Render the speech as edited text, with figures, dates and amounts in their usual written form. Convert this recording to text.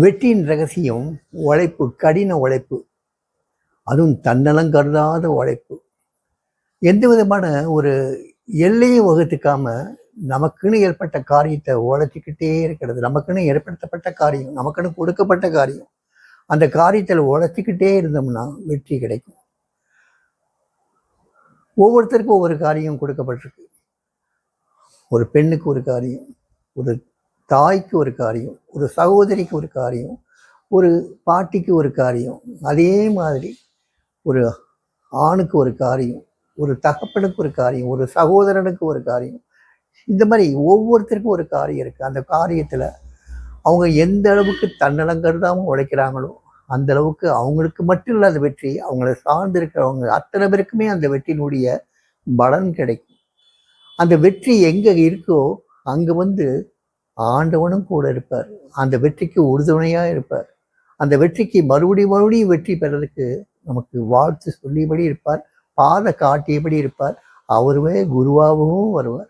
வெற்றியின் ரகசியம் உழைப்பு, கடின உழைப்பு. அதுவும் தன்னலம் கருதாத உழைப்பு. எந்த விதமான ஒரு எல்லையும் வகுத்துக்காம நமக்குன்னு ஏற்பட்ட காரியத்தை உழைச்சிக்கிட்டே இருக்கிறது. நமக்குன்னு ஏற்படுத்தப்பட்ட காரியம், நமக்குன்னு கொடுக்கப்பட்ட காரியம். அந்த காரியத்தில் உழைச்சிக்கிட்டே இருந்தோம்னா வெற்றி கிடைக்கும். ஒவ்வொருத்தருக்கும் ஒவ்வொரு காரியம் கொடுக்கப்பட்டிருக்கு. ஒரு பெண்ணுக்கு ஒரு காரியம், ஒரு தாய்க்கு ஒரு காரியம், ஒரு சகோதரிக்கு ஒரு காரியம், ஒரு பாட்டிக்கு ஒரு காரியம். அதே மாதிரி ஒரு ஆணுக்கு ஒரு காரியம், ஒரு தகப்பனுக்கு ஒரு காரியம், ஒரு சகோதரனுக்கு ஒரு காரியம். இந்த மாதிரி ஒவ்வொருத்தருக்கும் ஒரு காரியம் இருக்குது. அந்த காரியத்தில் அவங்க எந்த அளவுக்கு தன்னலம் கருதாமல் உழைக்கிறாங்களோ அந்த அளவுக்கு அவங்களுக்கு மட்டும் இல்லாத வெற்றி, அவங்கள சார்ந்து இருக்கிறவங்க அத்தனை பேருக்குமே அந்த வெற்றியினுடைய பலன் கிடைக்கும். அந்த வெற்றி எங்கே இருக்கோ அங்கே ஆண்டவனும் கூட இருப்பார். அந்த வெற்றிக்கு உறுதுணையாக இருப்பார். அந்த வெற்றிக்கு மறுபடியும் வெற்றி பெறதுக்கு நமக்கு வாழ்த்து சொல்லியபடி இருப்பார், பாதை காட்டியபடி இருப்பார். அவருமே குருவாகவும் வருவார்.